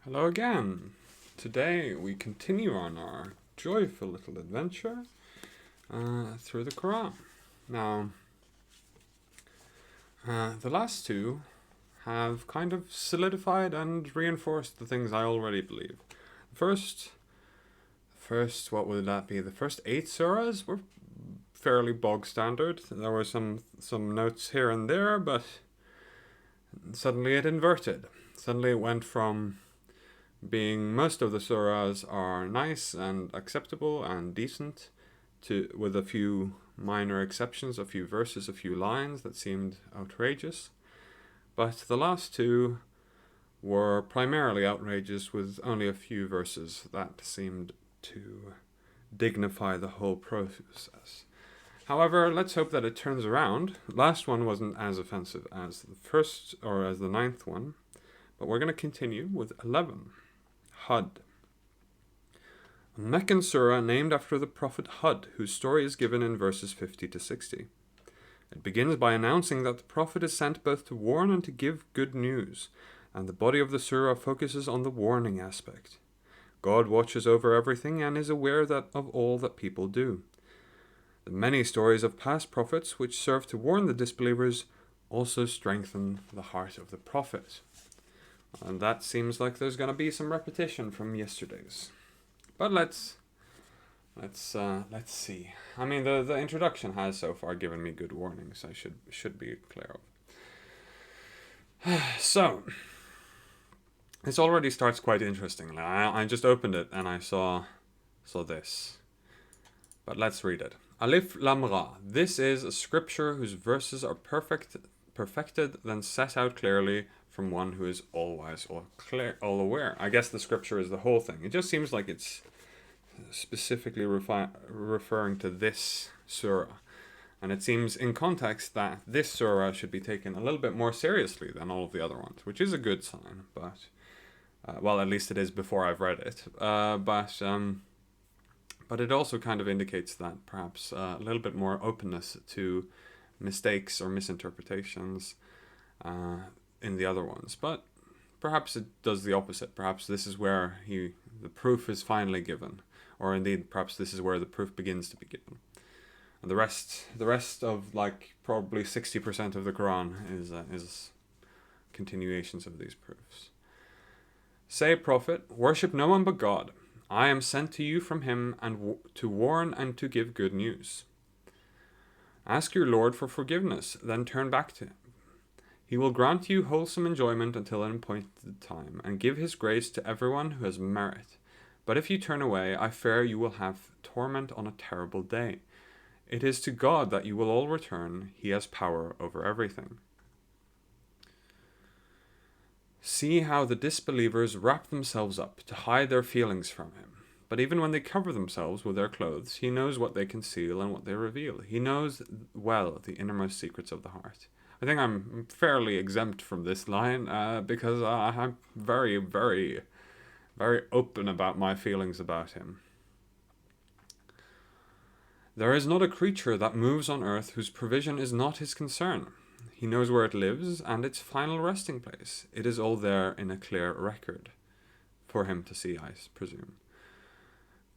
Hello again. Today we continue on our joyful little adventure through the Qur'an. Now, the last two have kind of solidified and reinforced the things I already believe. First, what would that be? The first 8 surahs were fairly bog standard. There were some notes here and there, but suddenly it inverted. Suddenly it went from being most of the surahs are nice and acceptable and decent, with a few minor exceptions, a few verses, a few lines that seemed outrageous. But the last two were primarily outrageous, with only a few verses that seemed to dignify the whole process. However, let's hope that it turns around. Last one wasn't as offensive as the first or as the 9th one, but we're going to continue with 11. Hud. A Meccan surah named after the Prophet Hud, whose story is given in verses 50 to 60. It begins by announcing that the Prophet is sent both to warn and to give good news, and the body of the surah focuses on the warning aspect. God watches over everything and is aware of all that people do. The many stories of past prophets which serve to warn the disbelievers also strengthen the heart of the Prophet. And that seems like there's going to be some repetition from yesterday's. But let's see. I mean, the introduction has so far given me good warnings. I should be clear of. So, this already starts quite interestingly. I just opened it and I saw this. But let's read it. Alif Lam Ra. This is a scripture whose verses are perfected, then set out clearly from one who is all wise, all aware. I guess the scripture is the whole thing. It just seems like it's specifically referring to this surah. And it seems in context that this surah should be taken a little bit more seriously than all of the other ones, which is a good sign. But, well, at least it is before I've read it. But it also kind of indicates that perhaps a little bit more openness to mistakes or misinterpretations in the other ones. But perhaps it does the opposite. Perhaps this is where the proof is finally given. Or indeed, perhaps this is where the proof begins to be given. And the rest of like probably 60% of the Quran is continuations of these proofs. Say, Prophet, worship no one but God. I am sent to you from him and to warn and to give good news. Ask your Lord for forgiveness, then turn back to him. He will grant you wholesome enjoyment until an appointed time, and give his grace to everyone who has merit. But if you turn away, I fear you will have torment on a terrible day. It is to God that you will all return. He has power over everything. See how the disbelievers wrap themselves up to hide their feelings from him. But even when they cover themselves with their clothes, he knows what they conceal and what they reveal. He knows well the innermost secrets of the heart. I think I'm fairly exempt from this line because I'm very, very, very open about my feelings about him. There is not a creature that moves on earth whose provision is not his concern. He knows where it lives and its final resting place. It is all there in a clear record for him to see, I presume.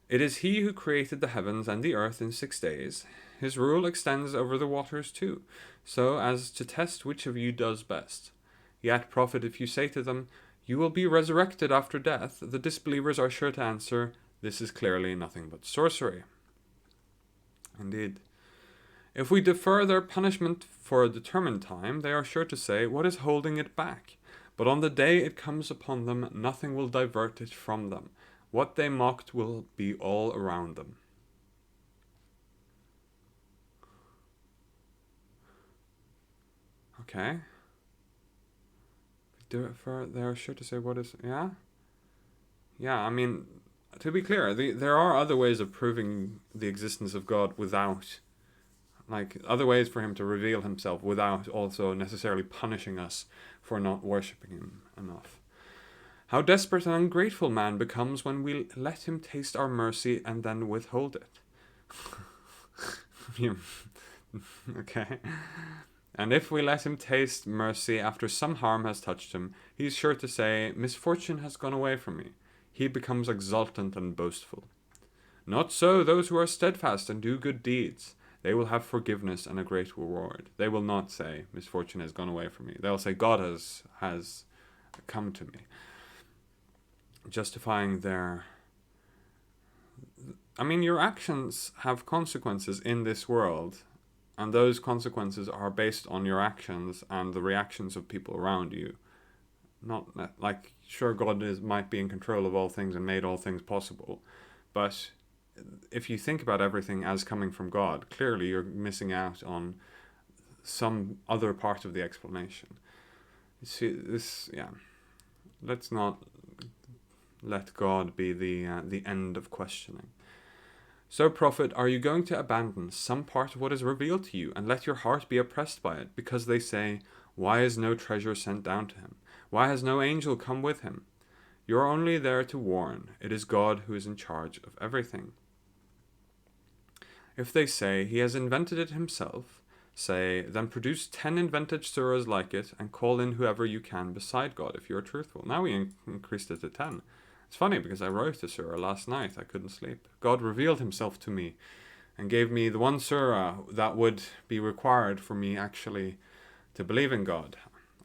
It is he who created the heavens and the earth in 6 days. His rule extends over the waters too, so as to test which of you does best. Yet, Prophet, if you say to them, you will be resurrected after death, the disbelievers are sure to answer, this is clearly nothing but sorcery. Indeed. If we defer their punishment for a determined time, they are sure to say, what is holding it back? But on the day it comes upon them, nothing will divert it from them. What they mocked will be all around them. Okay. They are sure to say what is... Yeah? Yeah, I mean, to be clear, there are other ways of proving the existence of God without... Like, other ways for him to reveal himself without also necessarily punishing us for not worshipping him enough. How desperate and ungrateful man becomes when we let him taste our mercy and then withhold it. Okay. And if we let him taste mercy after some harm has touched him, he is sure to say, misfortune has gone away from me. He becomes exultant and boastful. Not so those who are steadfast and do good deeds. They will have forgiveness and a great reward. They will not say, misfortune has gone away from me. They'll say, God has come to me. Justifying their... I mean, your actions have consequences in this world, and those consequences are based on your actions and the reactions of people around you. Not like, sure, God might be in control of all things and made all things possible, but if you think about everything as coming from God, clearly you're missing out on some other part of the explanation. You see, this, yeah. Let's not let God be the end of questioning. So, prophet, are you going to abandon some part of what is revealed to you, and let your heart be oppressed by it, because they say, why is no treasure sent down to him? Why has no angel come with him? You are only there to warn. It is God who is in charge of everything. If they say, he has invented it himself, say, then produce 10 invented surahs like it, and call in whoever you can beside God, if you are truthful. Now we increased it to 10. It's funny, because I wrote the surah last night. I couldn't sleep. God revealed himself to me, and gave me the one surah that would be required for me actually to believe in God.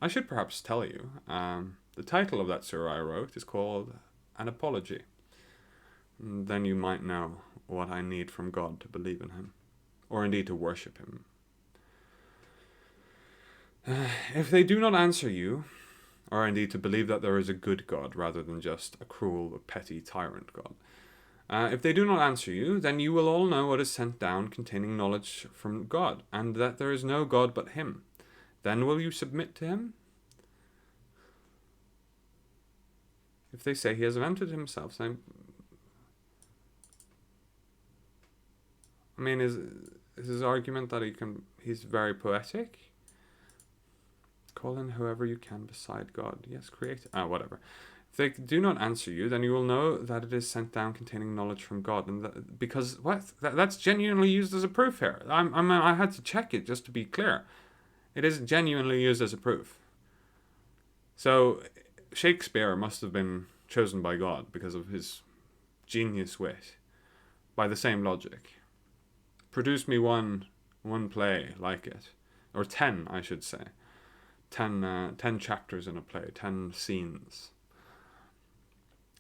I should perhaps tell you, the title of that surah I wrote is called An Apology. And then you might know what I need from God to believe in him, or indeed to worship him. If they do not answer you, or indeed to believe that there is a good God rather than just a cruel, petty tyrant God, if they do not answer you, then you will all know what is sent down containing knowledge from God, and that there is no God but him. Then will you submit to him? If they say he has invented himself, saying, I mean, is his argument that he's very poetic? Call in whoever you can beside God. Yes, create. Whatever. If they do not answer you, then you will know that it is sent down containing knowledge from God. And because that's genuinely used as a proof here. I had to check it just to be clear. It is genuinely used as a proof. So Shakespeare must have been chosen by God because of his genius wit. By the same logic. Produce me one play like it. Or 10, I should say. 10 chapters in a play, 10 scenes.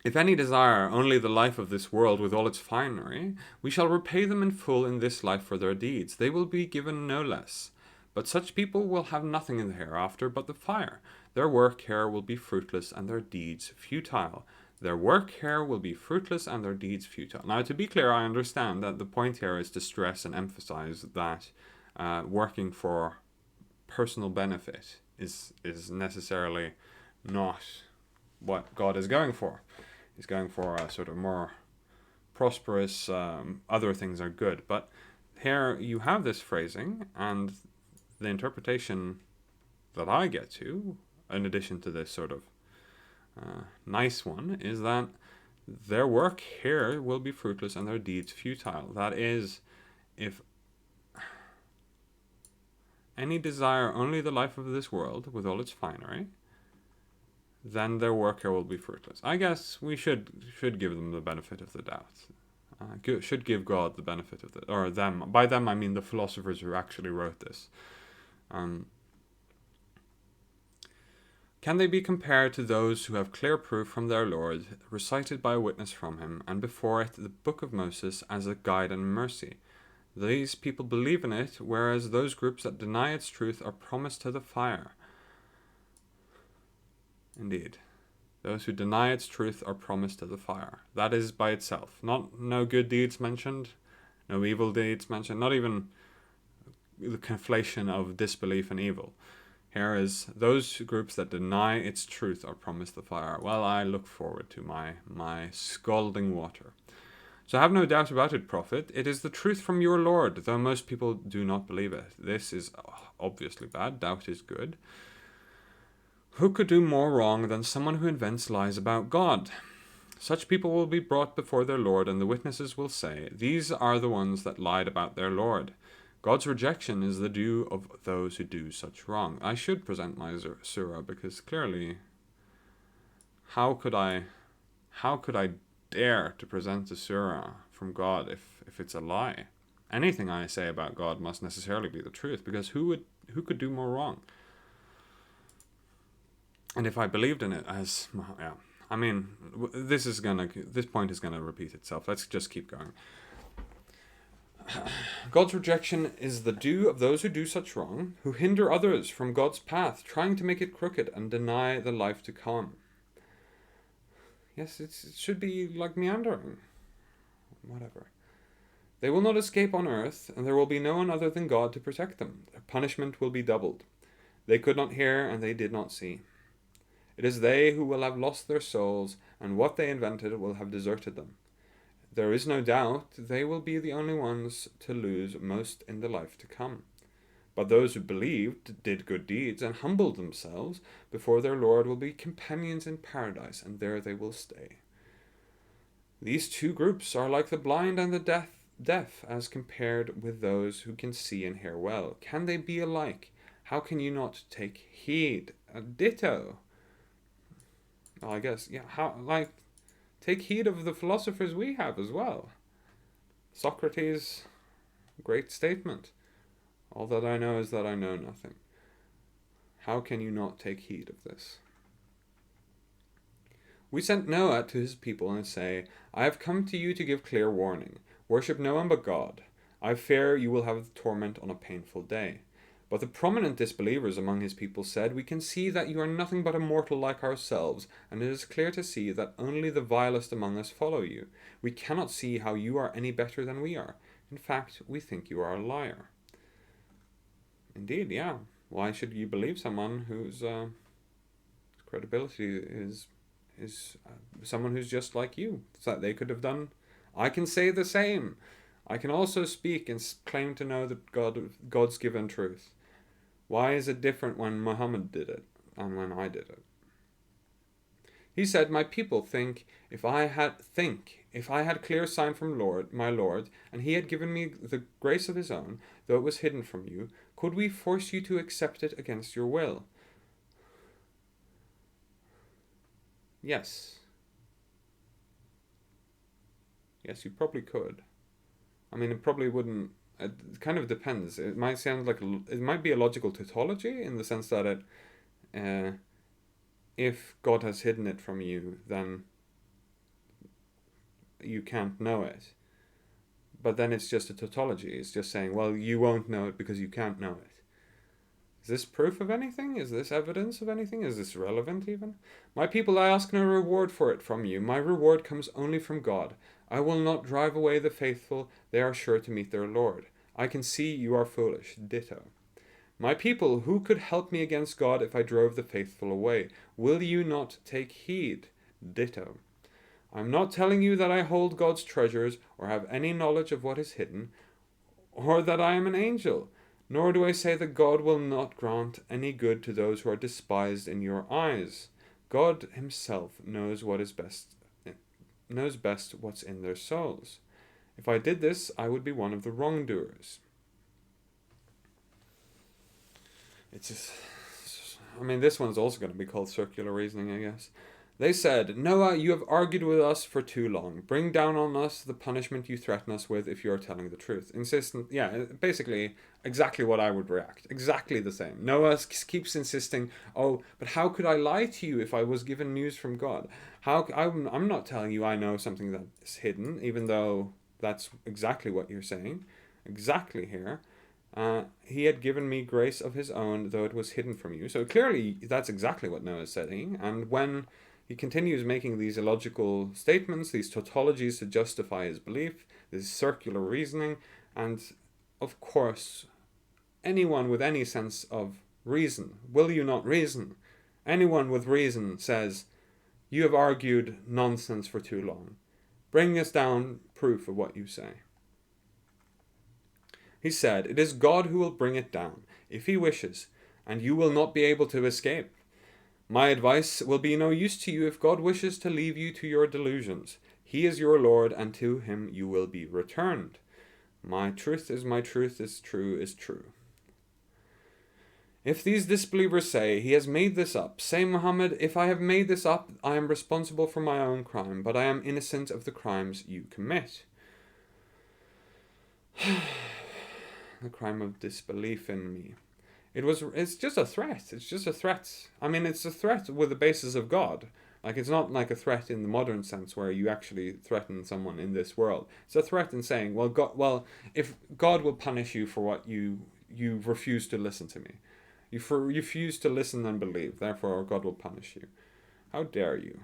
If any desire only the life of this world with all its finery, we shall repay them in full in this life for their deeds. They will be given no less. But such people will have nothing in the hereafter but the fire. Their work here will be fruitless and their deeds futile. Their work here will be fruitless and their deeds futile. Now, to be clear, I understand that the point here is to stress and emphasize that working for personal benefit is necessarily not what God is going for. He's going for a sort of more prosperous, other things are good. But here you have this phrasing, and the interpretation that I get to, in addition to this sort of nice one, is that their work here will be fruitless and their deeds futile. That is, if any desire only the life of this world with all its finery, then their work here will be fruitless. I guess we should give them the benefit of the doubt. Should give God the benefit of the, or them. By them I mean the philosophers who actually wrote this. Can they be compared to those who have clear proof from their Lord, recited by a witness from him, and before it the book of Moses as a guide and mercy? These people believe in it, whereas those groups that deny its truth are promised to the fire. Indeed, those who deny its truth are promised to the fire. That is by itself. No good deeds mentioned, no evil deeds mentioned, not even the conflation of disbelief and evil. Here is, those groups that deny its truth are promised the fire. Well, I look forward to my scalding water. So have no doubt about it, prophet. It is the truth from your Lord, though most people do not believe it. This is obviously bad. Doubt is good. Who could do more wrong than someone who invents lies about God? Such people will be brought before their Lord, and the witnesses will say, these are the ones that lied about their Lord. God's rejection is the due of those who do such wrong. I should present my surah, because clearly, how could I dare to present a surah from God if it's a lie? Anything I say about God must necessarily be the truth, because who could do more wrong? And if I believed in it as, yeah, I mean, this point is gonna repeat itself. Let's just keep going. God's rejection is the due of those who do such wrong, who hinder others from God's path, trying to make it crooked and deny the life to come. Yes, it should be like meandering. Whatever. They will not escape on earth, and there will be no one other than God to protect them. Their punishment will be doubled. They could not hear, and they did not see. It is they who will have lost their souls, and what they invented will have deserted them. There is no doubt they will be the only ones to lose most in the life to come. But those who believed, did good deeds, and humbled themselves before their Lord will be companions in paradise, and there they will stay. These two groups are like the blind and the deaf as compared with those who can see and hear well. Can they be alike? How can you not take heed? Ditto. Well, I guess, yeah, take heed of the philosophers we have as well. Socrates, great statement. All that I know is that I know nothing. How can you not take heed of this? We sent Noah to his people and say, I have come to you to give clear warning. Worship no one but God. I fear you will have torment on a painful day. But the prominent disbelievers among his people said, we can see that you are nothing but a mortal like ourselves, and it is clear to see that only the vilest among us follow you. We cannot see how you are any better than we are. In fact, we think you are a liar. Indeed, yeah. Why should you believe someone whose credibility is someone who's just like you? So they could have done. I can say the same. I can also speak and claim to know that God's given truth. Why is it different when Muhammad did it and when I did it? He said, my people think if I had clear sign from my Lord, and he had given me the grace of his own, though it was hidden from you, could we force you to accept it against your will? Yes. Yes, you probably could. I mean, it probably wouldn't. It kind of depends. It might sound like it might be a logical tautology in the sense that if God has hidden it from you, then you can't know it. But then it's just a tautology. It's just saying, well, you won't know it because you can't know it. Is this proof of anything? Is this evidence of anything? Is this relevant even? My people, I ask no reward for it from you. My reward comes only from God. I will not drive away the faithful. They are sure to meet their Lord. I can see you are foolish. Ditto. My people, who could help me against God if I drove the faithful away? Will you not take heed? Ditto. I'm not telling you that I hold God's treasures or have any knowledge of what is hidden, or that I am an angel. Nor do I say that God will not grant any good to those who are despised in your eyes. God himself knows best what's in their souls. If I did this, I would be one of the wrongdoers. This one's also going to be called circular reasoning, I guess. They said, Noah, you have argued with us for too long. Bring down on us the punishment you threaten us with if you are telling the truth. Basically exactly what I would react. Exactly the same. Noah keeps insisting, oh, but how could I lie to you if I was given news from God? I'm not telling you I know something that is hidden, even though that's exactly what you're saying. Exactly here. He had given me grace of his own, though it was hidden from you. So clearly that's exactly what Noah is saying. And when he continues making these illogical statements, these tautologies to justify his belief, this circular reasoning, and of course, anyone with any sense of reason, will you not reason? Anyone with reason says, you have argued nonsense for too long. Bring us down proof of what you say. He said, it is God who will bring it down, if he wishes, and you will not be able to escape. My advice will be no use to you if God wishes to leave you to your delusions. He is your Lord, and to him you will be returned. My truth is true. If these disbelievers say, he has made this up, say, Muhammad, if I have made this up, I am responsible for my own crime, but I am innocent of the crimes you commit. The crime of disbelief in me. It's just a threat. It's just a threat. I mean, it's a threat with the basis of God. Like, it's not like a threat in the modern sense where you actually threaten someone in this world. It's a threat in saying, if God will punish you for what you refuse to listen to me. You refuse to listen and believe, therefore God will punish you. How dare you?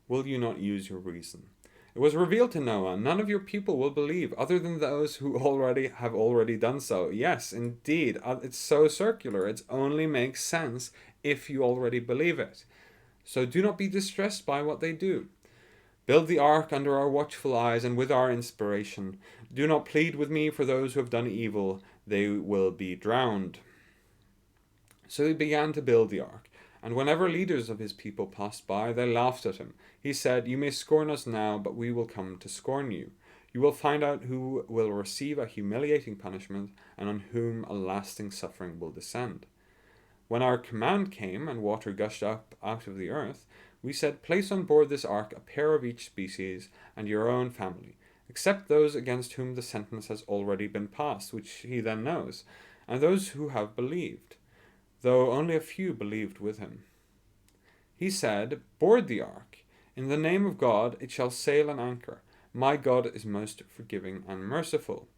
Will you not use your reason? It was revealed to Noah, none of your people will believe, other than those who have already done so. Yes, indeed, it's so circular. It only makes sense if you already believe it. So do not be distressed by what they do. Build the ark under our watchful eyes and with our inspiration. Do not plead with me for those who have done evil. They will be drowned. So he began to build the ark. And whenever leaders of his people passed by, they laughed at him. He said, you may scorn us now, but we will come to scorn you. You will find out who will receive a humiliating punishment and on whom a lasting suffering will descend. When our command came and water gushed up out of the earth, we said, place on board this ark a pair of each species and your own family, except those against whom the sentence has already been passed, which he then knows, and those who have believed, though only a few believed with him. He said, board the ark. In the name of God it shall sail and anchor. My God is most forgiving and merciful.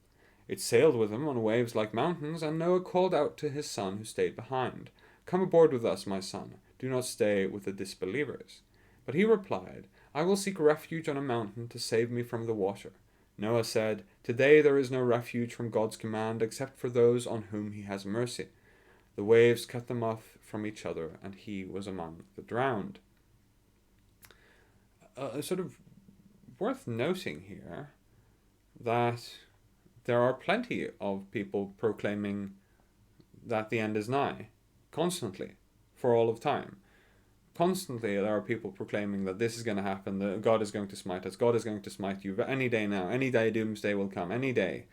It sailed with him on waves like mountains, and Noah called out to his son who stayed behind, come aboard with us, my son. Do not stay with the disbelievers. But he replied, I will seek refuge on a mountain to save me from the water. Noah said, today there is no refuge from God's command except for those on whom he has mercy. The waves cut them off from each other, and he was among the drowned. Sort of worth noting here that there are plenty of people proclaiming that the end is nigh, constantly, for all of time. Constantly there are people proclaiming that this is going to happen, that God is going to smite us, God is going to smite you, any day now, any day doomsday will come, any day.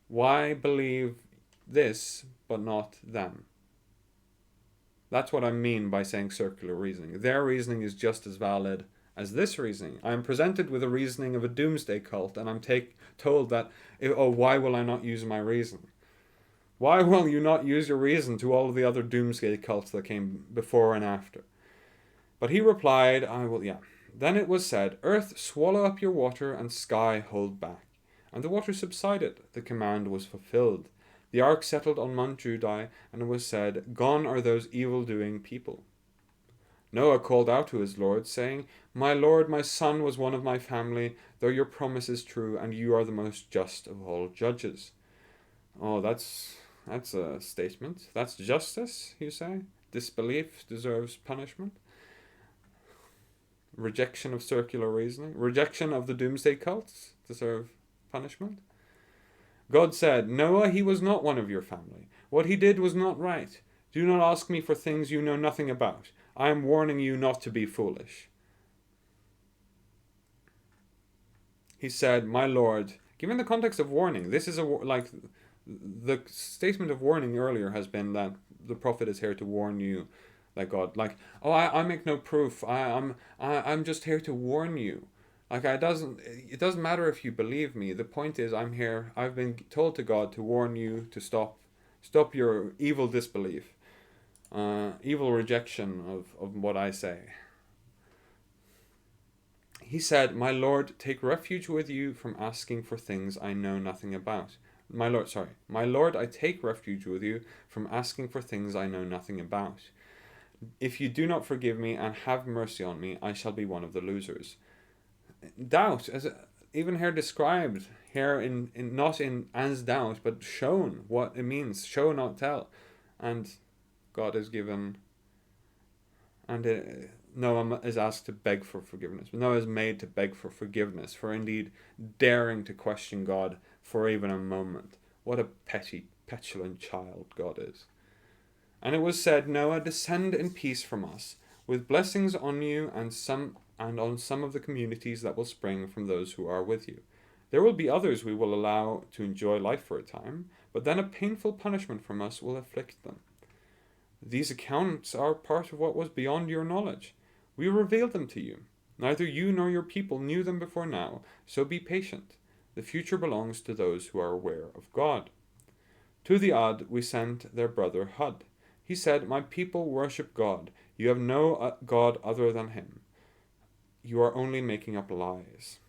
Why believe this, but not them? That's what I mean by saying circular reasoning. Their reasoning is just as valid as this reasoning. I am presented with a reasoning of a doomsday cult, and I'm told that, why will I not use my reason? Why will you not use your reason to all of the other doomsday cults that came before and after? But he replied, I will, yeah. Then it was said, earth, swallow up your water, and sky, hold back. And the water subsided. The command was fulfilled. The ark settled on Mount Judai, and it was said, gone are those evil-doing people. Noah called out to his Lord, saying, my Lord, my son was one of my family, though your promise is true, and you are the most just of all judges. Oh, that's a statement. That's justice, you say? Disbelief deserves punishment? Rejection of circular reasoning? Rejection of the doomsday cults deserve punishment? God said, Noah, he was not one of your family. What he did was not right. Do not ask me for things you know nothing about. I am warning you not to be foolish. He said, my Lord, given the context of warning, this is the statement of warning earlier has been that the prophet is here to warn you, like God, I make no proof. I'm just here to warn you. It doesn't matter if you believe me. The point is, I'm here. I've been told to God to warn you to stop your evil disbelief, evil rejection of what I say. He said, my Lord, take refuge with you from asking for things I know nothing about. My Lord, I take refuge with you from asking for things I know nothing about. If you do not forgive me and have mercy on me, I shall be one of the losers. Doubt, as even here described, here not as doubt, but shown what it means. Show, not tell. And God is given, and Noah is asked to beg for forgiveness. Noah is made to beg for forgiveness, for indeed daring to question God for even a moment. What a petty, petulant child God is. And it was said, Noah, descend in peace from us, with blessings on you and on some of the communities that will spring from those who are with you. There will be others we will allow to enjoy life for a time, but then a painful punishment from us will afflict them. These accounts are part of what was beyond your knowledge. We revealed them to you. Neither you nor your people knew them before now, so be patient. The future belongs to those who are aware of God. To the Ad we sent their brother Hud. He said, My people worship God. You have no God other than him. You are only making up lies.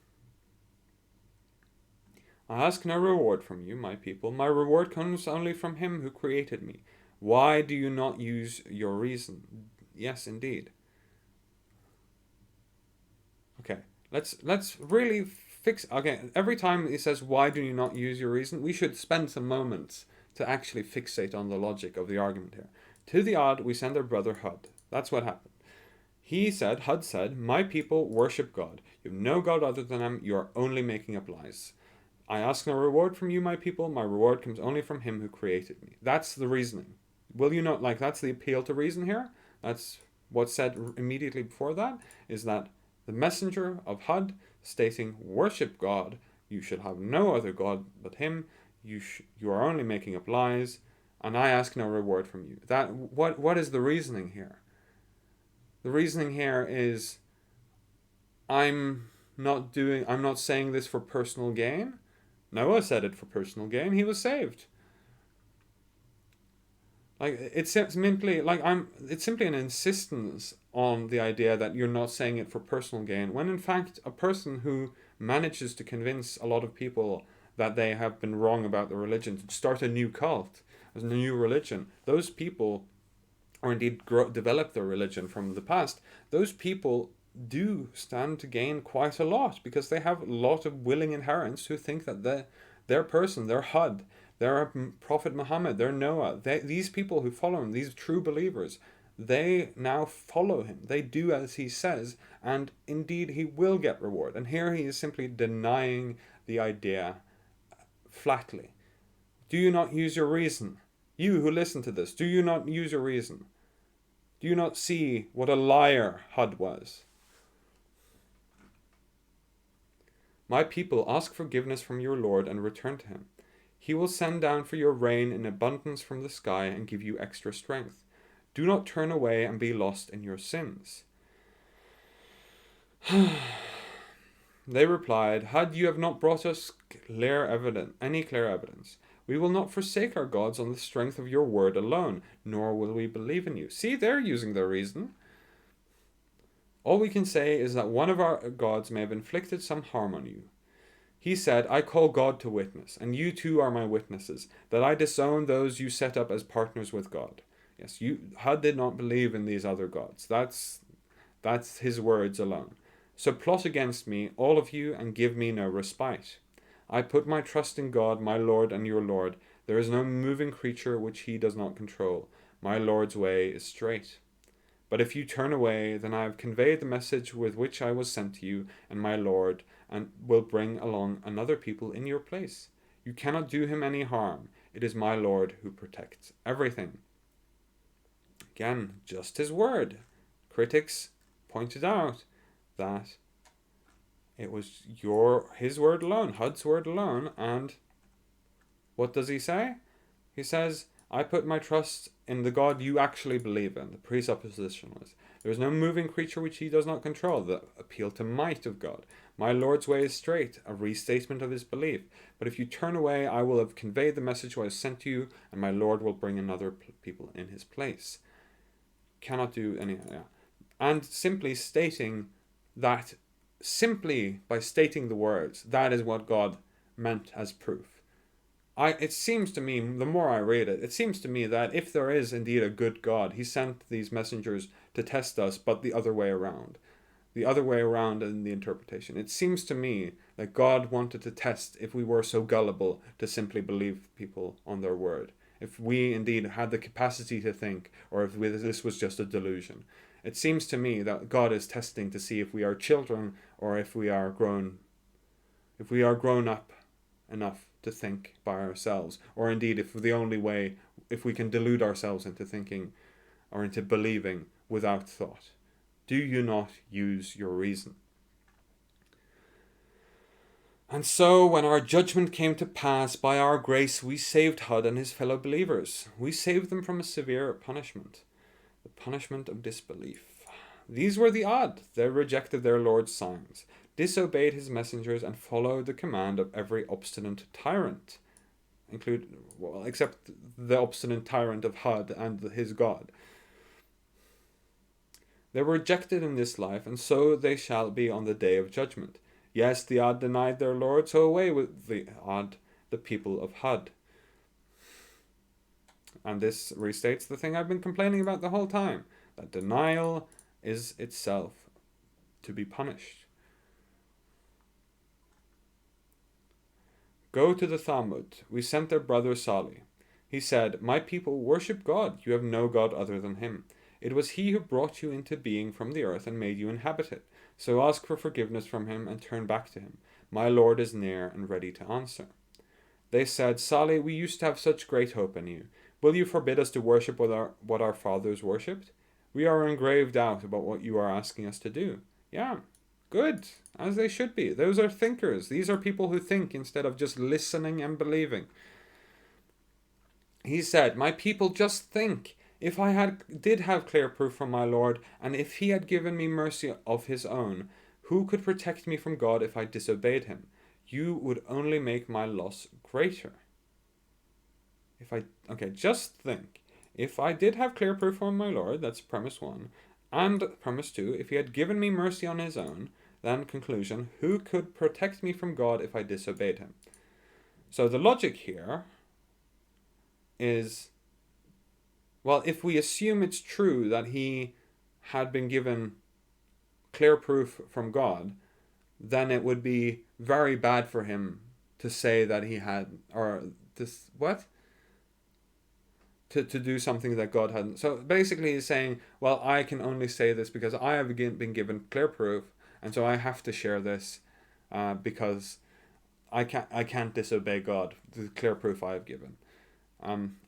I ask no reward from you, my people. My reward comes only from him who created me. Why do you not use your reason? Yes, indeed. Okay, let's really fix. Okay, every time he says, "Why do you not use your reason?" we should spend some moments to actually fixate on the logic of the argument here. To the Ad we send their brother Hud. That's what happened. Hud said, My people worship God. You have no God other than him. You are only making up lies. I ask no reward from you, my people. My reward comes only from him who created me. That's the reasoning. Will you not, that's the appeal to reason here? That's what's said immediately before that, is that the messenger of Hud stating, Worship God. You should have no other God but him. You are only making up lies, and I ask no reward from you. What is the reasoning here? The reasoning here is I'm not saying this for personal gain. Noah said it for personal gain. He was saved. It's simply an insistence on the idea that you're not saying it for personal gain, when in fact a person who manages to convince a lot of people that they have been wrong about the religion, to start a new cult, a new religion, those people, or indeed develop their religion from the past, those people do stand to gain quite a lot, because they have a lot of willing adherents who think that their person, their Hud, their Prophet Muhammad, their Noah, these people who follow him, these true believers, they now follow him. They do as he says, and indeed he will get reward. And here he is simply denying the idea flatly. Do you not use your reason? You who listen to this, do you not use your reason? Do you not see what a liar Hud was? My people, ask forgiveness from your Lord and return to him. He will send down for your rain in abundance from the sky and give you extra strength. Do not turn away and be lost in your sins. They replied, Had you have not brought us any clear evidence, we will not forsake our gods on the strength of your word alone, nor will we believe in you. See, they're using their reason. All we can say is that one of our gods may have inflicted some harm on you. He said, I call God to witness, and you too are my witnesses, that I disown those you set up as partners with God. Yes, Hud did not believe in these other gods. That's his words alone. So plot against me, all of you, and give me no respite. I put my trust in God, my Lord and your Lord. There is no moving creature which he does not control. My Lord's way is straight. But if you turn away, then I have conveyed the message with which I was sent to you, and my Lord, and will bring along another people in your place. You cannot do him any harm. It is my Lord who protects everything. Again, just his word. Critics pointed out that it was his word alone, Hud's word alone, and what does he say? He says, I put my trust in the God you actually believe in. The presupposition was, there is no moving creature which he does not control. The appeal to might of God. My Lord's way is straight, a restatement of his belief. But if you turn away, I will have conveyed the message I have sent to you, and my Lord will bring another people in his place. Cannot do anything. Yeah. And simply stating that, simply by stating the words, that is what God meant as proof. It seems to me, the more I read it, it seems to me that if there is indeed a good God, he sent these messengers to test us, but the other way around. The other way around in the interpretation. It seems to me that God wanted to test if we were so gullible to simply believe people on their word. If we indeed had the capacity to think, or if this was just a delusion. It seems to me that God is testing to see if we are children, or if we are grown up enough to think by ourselves, or indeed if we can delude ourselves into thinking or into believing without thought. Do you not use your reason? And so, when our judgment came to pass, by our grace we saved Hud and his fellow believers. We saved them from a severe punishment, the punishment of disbelief. These were the odd. They rejected their Lord's signs, disobeyed his messengers, and followed the command of every obstinate tyrant, except the obstinate tyrant of Hud and his God. They were rejected in this life, and so they shall be on the day of judgment. Yes, the odd denied their Lord, so away with the odd, the people of Hud. And this restates the thing I've been complaining about the whole time, that denial is itself to be punished. Go to the Thamud. We sent their brother Salih. He said, my people worship God. You have no God other than him. It was he who brought you into being from the earth and made you inhabit it. So ask for forgiveness from him and turn back to him. My Lord is near and ready to answer. They said, Salih, we used to have such great hope in you. Will you forbid us to worship what our fathers worshipped? We are in grave doubt about what you are asking us to do. Yeah, good, as they should be. Those are thinkers. These are people who think instead of just listening and believing. He said, my people just think. If I did have clear proof from my Lord, and if he had given me mercy of his own, who could protect me from God if I disobeyed him? You would only make my loss greater. Just think. If I did have clear proof from my Lord, that's premise 1, and premise 2, if he had given me mercy on his own, then conclusion, who could protect me from God if I disobeyed him? So the logic here is, well, if we assume it's true that he had been given clear proof from God, then it would be very bad for him to say that he had, or this, what? To do something that God hadn't. So basically he's saying, well, I can only say this because I have been given clear proof, and so I have to share this because I can't disobey God, the clear proof I have given.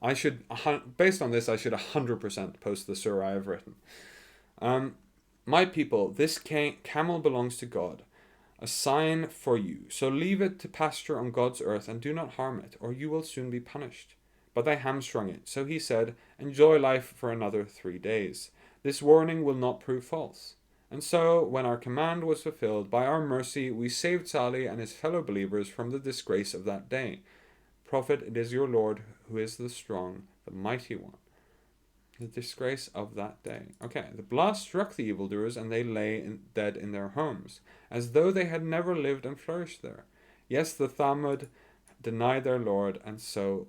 I should, based on this, I should 100% post the surah I have written. My people, this camel belongs to God, a sign for you. So leave it to pasture on God's earth and do not harm it, or you will soon be punished. But they hamstrung it. So he said, enjoy life for another 3 days. This warning will not prove false. And so, when our command was fulfilled, by our mercy we saved Salih and his fellow believers from the disgrace of that day. Prophet, it is your Lord who is the strong, the mighty one. The disgrace of that day. Okay, the blast struck the evildoers, and they lay dead in their homes, as though they had never lived and flourished there. Yes, the Thamud denied their Lord, and so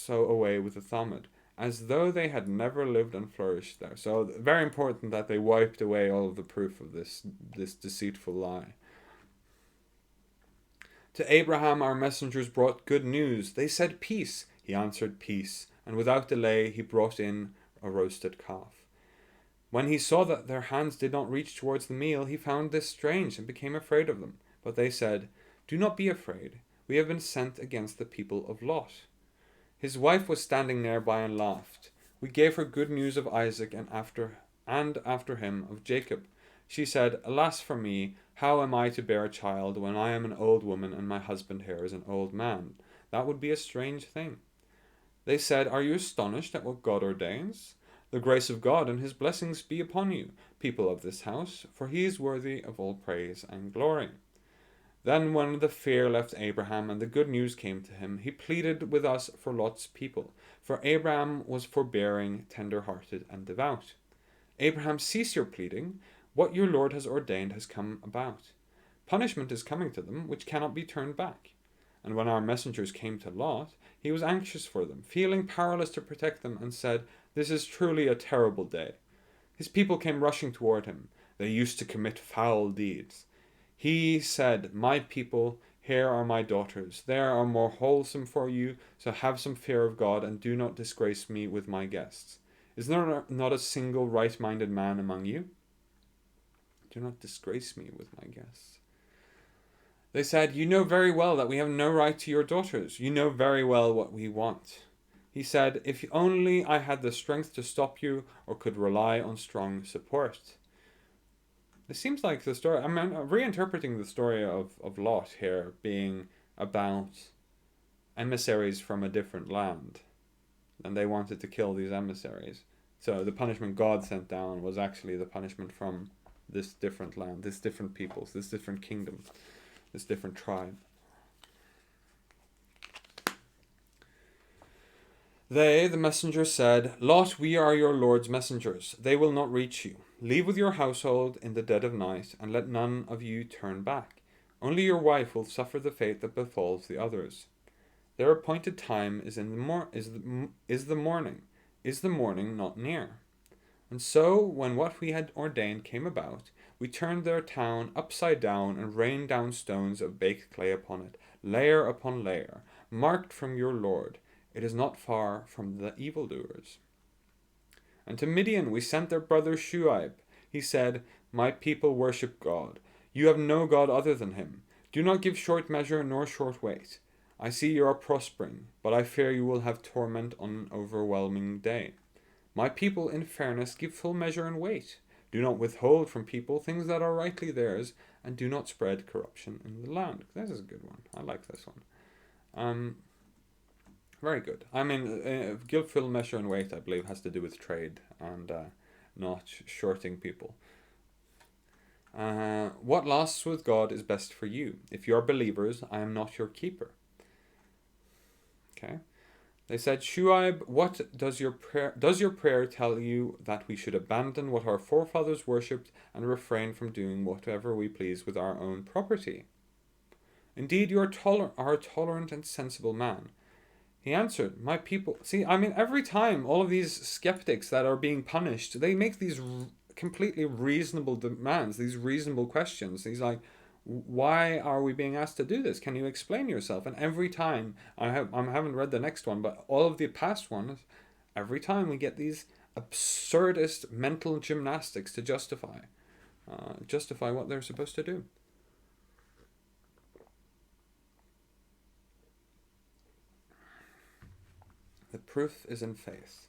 away with the Thamud, as though they had never lived and flourished there. So very important that they wiped away all of the proof of this deceitful lie. To Abraham our messengers brought good news. They said peace. He answered peace, and without delay he brought in a roasted calf. When he saw that their hands did not reach towards the meal, he found this strange and became afraid of them. But they said, do not be afraid. We have been sent against the people of Lot. His wife was standing nearby and laughed. We gave her good news of Isaac and after him of Jacob. She said, alas for me, how am I to bear a child when I am an old woman and my husband here is an old man? That would be a strange thing. They said, are you astonished at what God ordains? The grace of God and his blessings be upon you, people of this house, for he is worthy of all praise and glory. Then when the fear left Abraham and the good news came to him, he pleaded with us for Lot's people, for Abraham was forbearing, tender-hearted, and devout. Abraham, cease your pleading. What your Lord has ordained has come about. Punishment is coming to them, which cannot be turned back. And when our messengers came to Lot, he was anxious for them, feeling powerless to protect them, and said, this is truly a terrible day. His people came rushing toward him. They used to commit foul deeds. He said, my people, here are my daughters. They are more wholesome for you, so have some fear of God and do not disgrace me with my guests. Is there not a single right-minded man among you? Do not disgrace me with my guests. They said, you know very well that we have no right to your daughters. You know very well what we want. He said, if only I had the strength to stop you or could rely on strong support. It seems like the story. I'm reinterpreting the story of Lot here being about emissaries from a different land, and they wanted to kill these emissaries. So the punishment God sent down was actually the punishment from this different land, this different peoples, this different kingdom, this different tribe. They, the messengers, said, Lot, we are your Lord's messengers. They will not reach you. Leave with your household in the dead of night, and let none of you turn back. Only your wife will suffer the fate that befalls the others. Their appointed time is the morning. Is the morning not near? And so, when what we had ordained came about, we turned their town upside down and rained down stones of baked clay upon it, layer upon layer, marked from your Lord. It is not far from the evildoers. And to Midian we sent their brother Shuaib. He said, My people worship God. You have no God other than him. Do not give short measure nor short weight. I see you are prospering, but I fear you will have torment on an overwhelming day. My people, in fairness, give full measure and weight. Do not withhold from people things that are rightly theirs, and do not spread corruption in the land. This is a good one. I like this one. Very good. I mean, give full measure and weight, I believe, has to do with trade and not shorting people. What lasts with God is best for you. If you are believers, I am not your keeper. Okay. They said, Shuaib, what does your prayer tell you that we should abandon what our forefathers worshipped and refrain from doing whatever we please with our own property? Indeed, you are a tolerant and sensible man. He answered, My people... See, I mean, every time all of these skeptics that are being punished, they make these completely reasonable demands, these reasonable questions. He's like, why are we being asked to do this? Can you explain yourself? And every time, I haven't read the next one, but all of the past ones, every time we get these absurdist mental gymnastics to justify what they're supposed to do. The proof is in faith.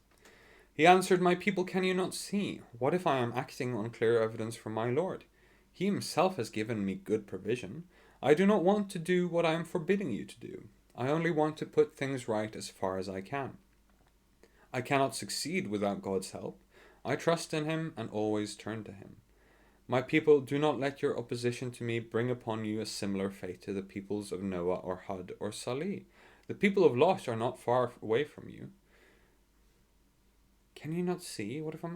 He answered, My people, can you not see? What if I am acting on clear evidence from my Lord? He himself has given me good provision. I do not want to do what I am forbidding you to do. I only want to put things right as far as I can. I cannot succeed without God's help. I trust in him and always turn to him. My people, do not let your opposition to me bring upon you a similar fate to the peoples of Noah or Hud or Salih. The people of Lot are not far away from you. Can you not see? What if I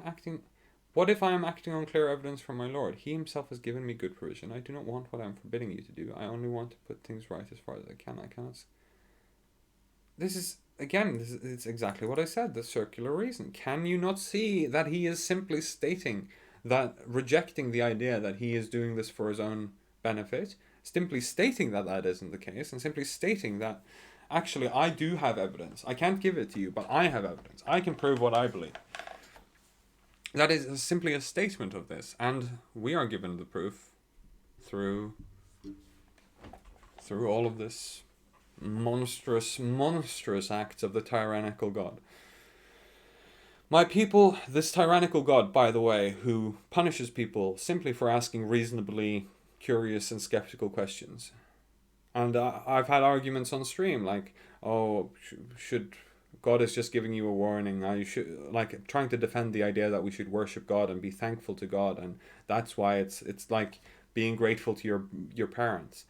am acting on clear evidence from my Lord? He himself has given me good provision. I do not want what I am forbidding you to do. I only want to put things right as far as I can. I cannot... This is, again, it's exactly what I said, the circular reason. Can you not see that he is simply stating that, rejecting the idea that he is doing this for his own benefit, simply stating that that isn't the case, and simply stating that, actually, I do have evidence. I can't give it to you, but I have evidence. I can prove what I believe. That is simply a statement of this, and we are given the proof through all of this monstrous acts of the tyrannical God. My people, this tyrannical God, by the way, who punishes people simply for asking reasonably curious and skeptical questions. And I've had arguments on stream like, oh, should God is just giving you a warning. You should, like, trying to defend the idea that we should worship God and be thankful to God, and that's why it's like being grateful to your parents,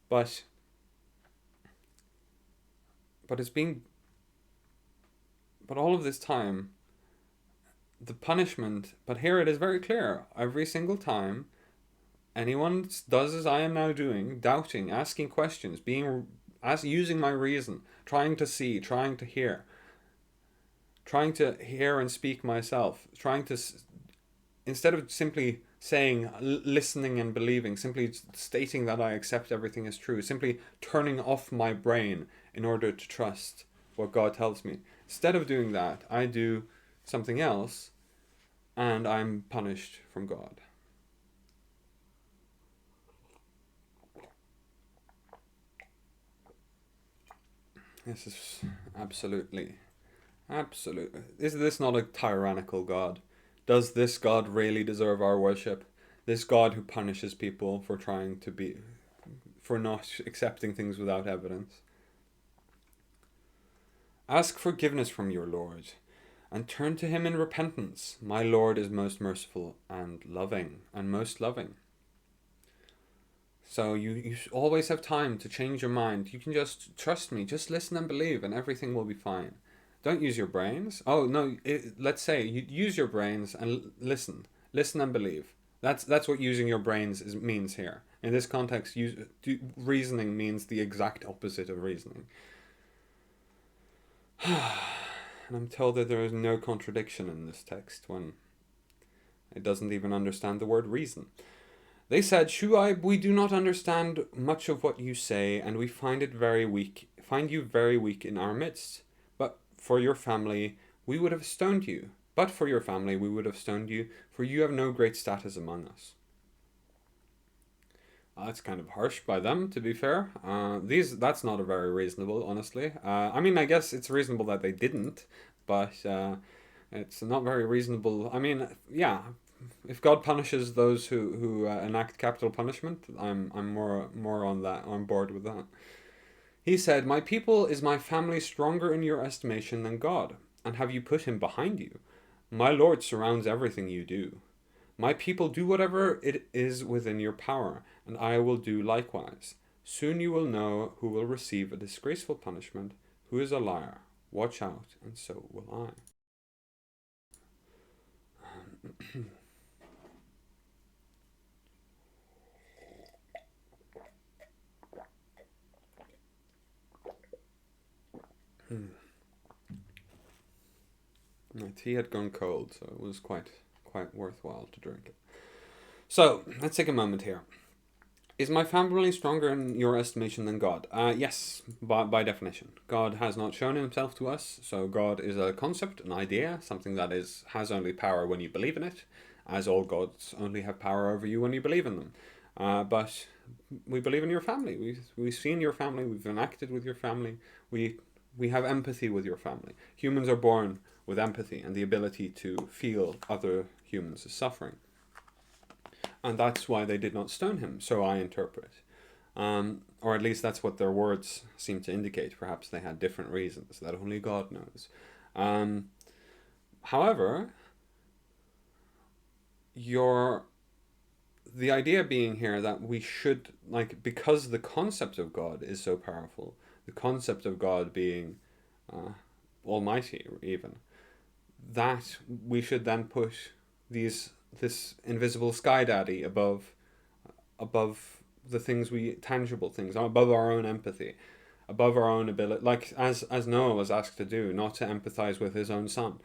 but all of this time, the punishment. But here it is very clear. Every single time anyone does as I am now doing, doubting, asking questions, using my reason, trying to see, trying to hear and speak myself, instead of simply saying, listening and believing, simply stating that I accept everything as true, simply turning off my brain in order to trust what God tells me. Instead of doing that, I do something else, and I'm punished from God. This is absolutely. Is this not a tyrannical God? Does this God really deserve our worship? This God who punishes people for not accepting things without evidence. Ask forgiveness from your Lord, and turn to him in repentance. My Lord is most merciful and loving, and most loving. So you always have time to change your mind. You can just trust me, just listen and believe, and everything will be fine. Don't use your brains. Oh no, let's say you use your brains and listen and believe. That's what using your brains means here. In this context, reasoning means the exact opposite of reasoning. And I'm told that there is no contradiction in this text when it doesn't even understand the word reason. They said, Shu'aib, we do not understand much of what you say, and we find you very weak in our midst. But for your family, we would have stoned you. For you have no great status among us. That's kind of harsh by them, to be fair. That's not a very reasonable, honestly. I mean, I guess it's reasonable that they didn't, but it's not very reasonable. I mean, yeah, if God punishes those who enact capital punishment, I'm more on board with that. He said, "My people is my family stronger in your estimation than God, and have you put him behind you? My Lord surrounds everything you do. My people, do whatever it is within your power, and I will do likewise. Soon you will know who will receive a disgraceful punishment, who is a liar. Watch out, and so will I." My tea had gone cold, so it was quite worthwhile to drink it. So let's take a moment here. Is my family stronger in your estimation than God? Yes, by definition. God has not shown himself to us, so God is a concept, an idea, something that has only power when you believe in it, as all gods only have power over you when you believe in them. But we believe in your family. We've seen your family. We've interacted with your family. We have empathy with your family. Humans are born with empathy and the ability to feel other humans' suffering. And that's why they did not stone him, so I interpret. Or at least that's what their words seem to indicate. Perhaps they had different reasons that only God knows. However, the idea being here that we should, because the concept of God is so powerful, the concept of God being almighty even, that we should then put this invisible sky daddy above the tangible things, above our own empathy, above our own ability, like as Noah was asked to do, not to empathize with his own son.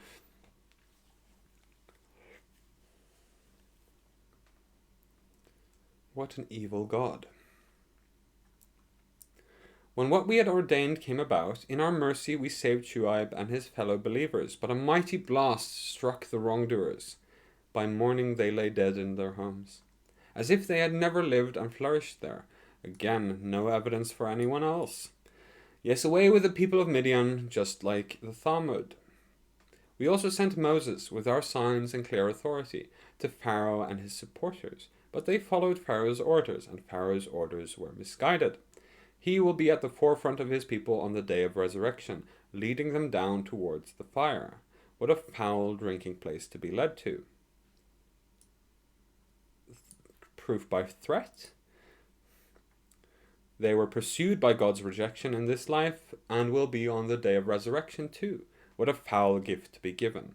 What an evil God. When what we had ordained came about, in our mercy we saved Shu'aib and his fellow believers, but a mighty blast struck the wrongdoers. By morning they lay dead in their homes, as if they had never lived and flourished there. Again, no evidence for anyone else. Yes, away with the people of Midian, just like the Thamud. We also sent Moses with our signs and clear authority to Pharaoh and his supporters, but they followed Pharaoh's orders, and Pharaoh's orders were misguided. He will be at the forefront of his people on the day of resurrection, leading them down towards the fire. What a foul drinking place to be led to. Proof by threat. They were pursued by God's rejection in this life, and will be on the day of resurrection too. What a foul gift to be given.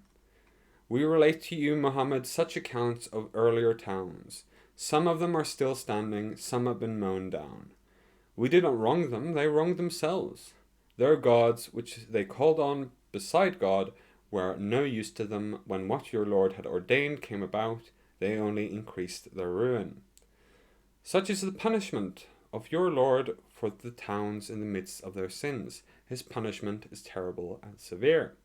We relate to you, Muhammad, such accounts of earlier towns. Some of them are still standing, some have been mown down. We did not wrong them, they wronged themselves. Their gods, which they called on beside God, were no use to them. When what your Lord had ordained came about, they only increased their ruin. Such is the punishment of your Lord for the towns in the midst of their sins. His punishment is terrible and severe.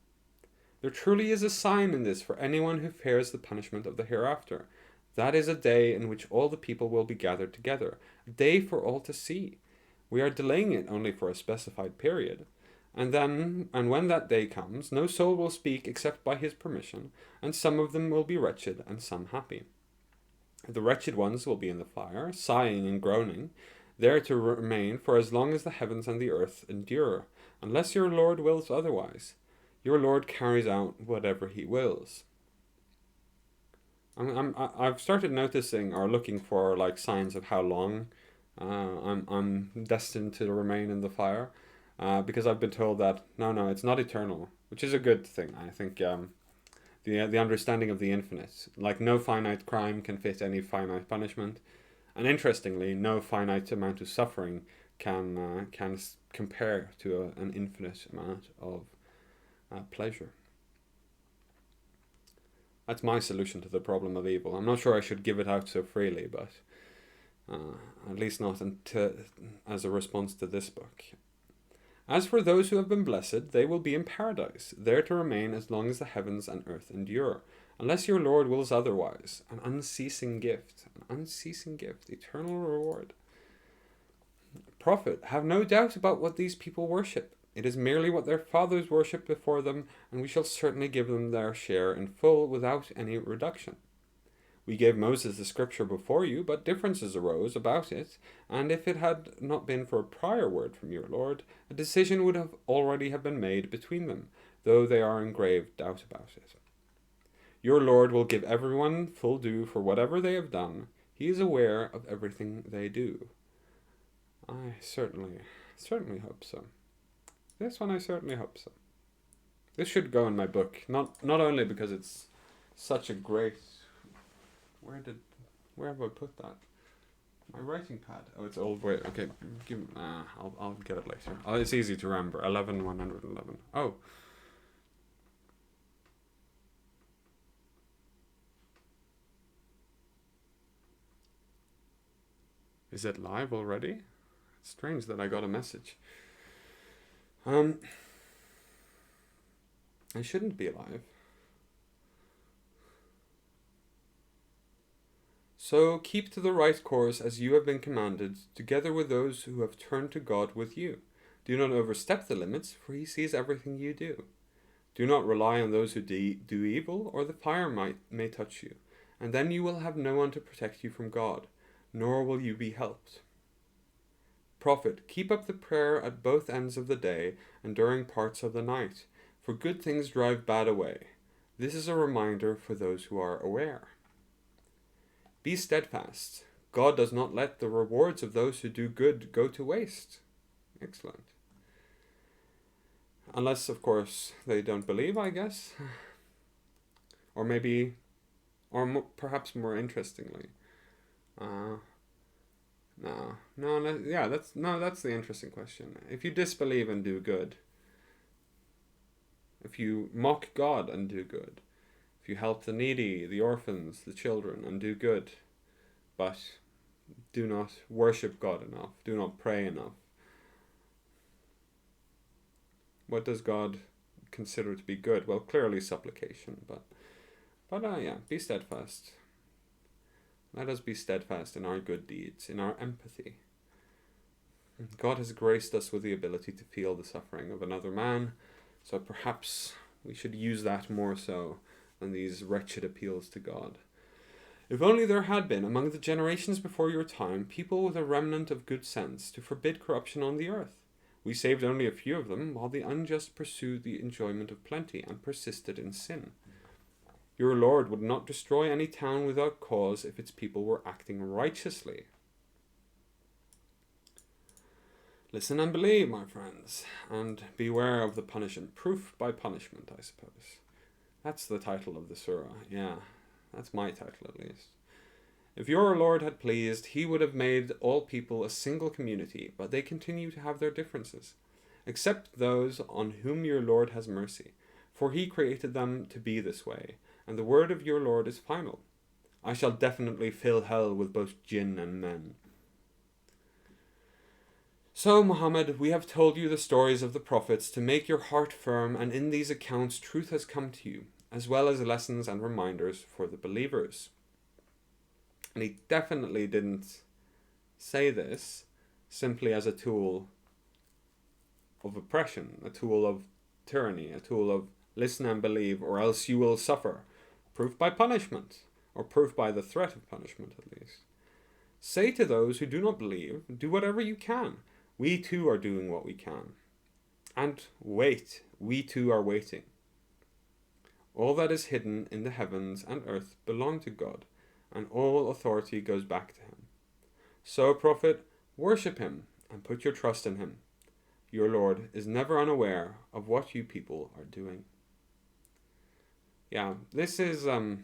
There truly is a sign in this for anyone who fears the punishment of the hereafter. That is a day in which all the people will be gathered together, a day for all to see. We are delaying it only for a specified period. And when that day comes, no soul will speak except by his permission, and some of them will be wretched and some happy. The wretched ones will be in the fire, sighing and groaning, there to remain for as long as the heavens and the earth endure, unless your Lord wills otherwise. Your Lord carries out whatever he wills. I've started noticing or looking for like signs of how long I'm destined to remain in the fire, because I've been told that no, it's not eternal, which is a good thing. I think the understanding of the infinite, like no finite crime can fit any finite punishment, and interestingly, no finite amount of suffering can compare to an infinite amount of pleasure. That's my solution to the problem of evil. I'm not sure I should give it out so freely, but at least not as a response to this book. As for those who have been blessed, they will be in paradise, there to remain as long as the heavens and earth endure, unless your Lord wills otherwise. An unceasing gift, eternal reward. Prophet, have no doubt about what these people worship. It is merely what their fathers worshipped before them, and we shall certainly give them their share in full without any reduction. We gave Moses the scripture before you, but differences arose about it, and if it had not been for a prior word from your Lord, a decision would have already have been made between them, though they are in grave doubt about it. Your Lord will give everyone full due for whatever they have done. He is aware of everything they do. I certainly hope so. This one I certainly hope so. This should go in my book, not only because it's such a great... Where have I put that? My writing pad. Oh, it's old. Wait, okay. I'll get it later. Oh, it's easy to remember. 111. Oh. Is it live already? It's strange that I got a message. I shouldn't be live. So keep to the right course as you have been commanded, together with those who have turned to God with you. Do not overstep the limits, for he sees everything you do. Do not rely on those who do evil, or the fire may touch you, and then you will have no one to protect you from God, nor will you be helped. Prophet, keep up the prayer at both ends of the day and during parts of the night, for good things drive bad away. This is a reminder for those who are aware. Be steadfast. God does not let the rewards of those who do good go to waste. Excellent. Unless, of course, they don't believe, I guess. Or maybe, perhaps more interestingly. That's the interesting question. If you disbelieve and do good, if you mock God and do good, if you help the needy, the orphans, the children, and do good, but do not worship God enough, do not pray enough, what does God consider to be good? Well, clearly supplication, but be steadfast. Let us be steadfast in our good deeds, in our empathy. God has graced us with the ability to feel the suffering of another man, so perhaps we should use that more so than these wretched appeals to God. If only there had been, among the generations before your time, people with a remnant of good sense to forbid corruption on the earth. We saved only a few of them, while the unjust pursued the enjoyment of plenty and persisted in sin. Your Lord would not destroy any town without cause if its people were acting righteously. Listen and believe, my friends, and beware of the punishment. Proof by punishment, I suppose. That's the title of the surah. Yeah, that's my title at least. If your Lord had pleased, he would have made all people a single community, but they continue to have their differences, except those on whom your Lord has mercy, for he created them to be this way, and the word of your Lord is final. I shall definitely fill hell with both jinn and men. So, Muhammad, we have told you the stories of the prophets to make your heart firm, and in these accounts truth has come to you, as well as lessons and reminders for the believers. And he definitely didn't say this simply as a tool of oppression, a tool of tyranny, a tool of listen and believe or else you will suffer. Proof by punishment. or proof by the threat of punishment at least. Say to those who do not believe, do whatever you can. We too are doing what we can. And wait, we too are waiting. All that is hidden in the heavens and earth belong to God, and all authority goes back to him. So, prophet, worship him and put your trust in him. Your Lord is never unaware of what you people are doing. Yeah, this is I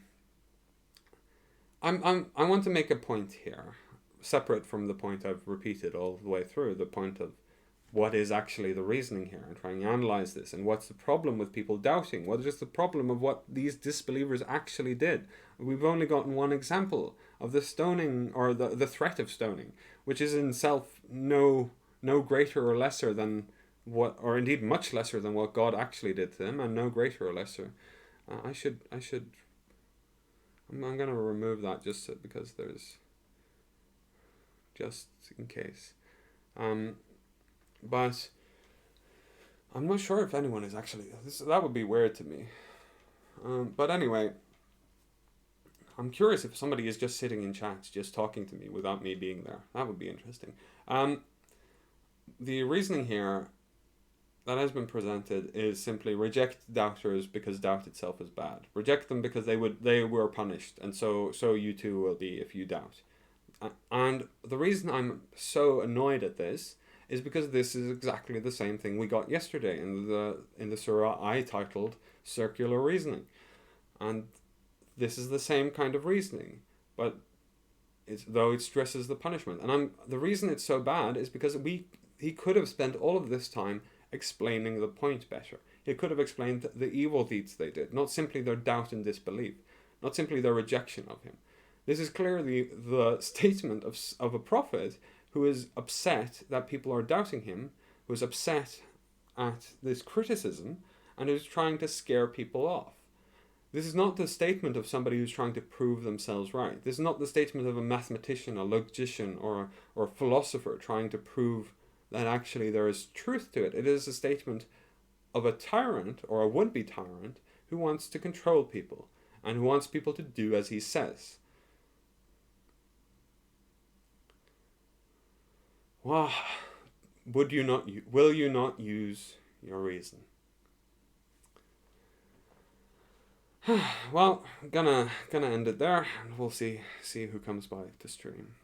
want to make a point here, separate from the point I've repeated all the way through, the point of what is actually the reasoning here, and trying to analyze this, and what's the problem with people doubting? What is the problem of what these disbelievers actually did? We've only gotten one example of the stoning, or the threat of stoning, which is in itself no greater or lesser than what, or indeed much lesser than what God actually did to them, and no greater or lesser. I'm going to remove that just because there's, just in case. But I'm not sure if anyone is actually, that would be weird to me. But anyway, I'm curious if somebody is just sitting in chat, just talking to me without me being there. That would be interesting. The reasoning here that has been presented is simply reject doubters because doubt itself is bad. Reject them because they were punished, and so you too will be if you doubt. And the reason I'm so annoyed at this is because this is exactly the same thing we got yesterday in the surah I titled Circular Reasoning. And this is the same kind of reasoning, but though it stresses the punishment. And the reason it's so bad is because he could have spent all of this time explaining the point better. He could have explained the evil deeds they did, not simply their doubt and disbelief, not simply their rejection of him. This is clearly the statement of a prophet who is upset that people are doubting him, who is upset at this criticism, and who's trying to scare people off. This is not the statement of somebody who's trying to prove themselves right. This is not the statement of a mathematician, a logician, or a philosopher trying to prove that actually there is truth to it. It is a statement of a tyrant, or a would-be tyrant, who wants to control people, and who wants people to do as he says. Wow. Will you not use your reason? Well, gonna end it there, and we'll see who comes by to stream.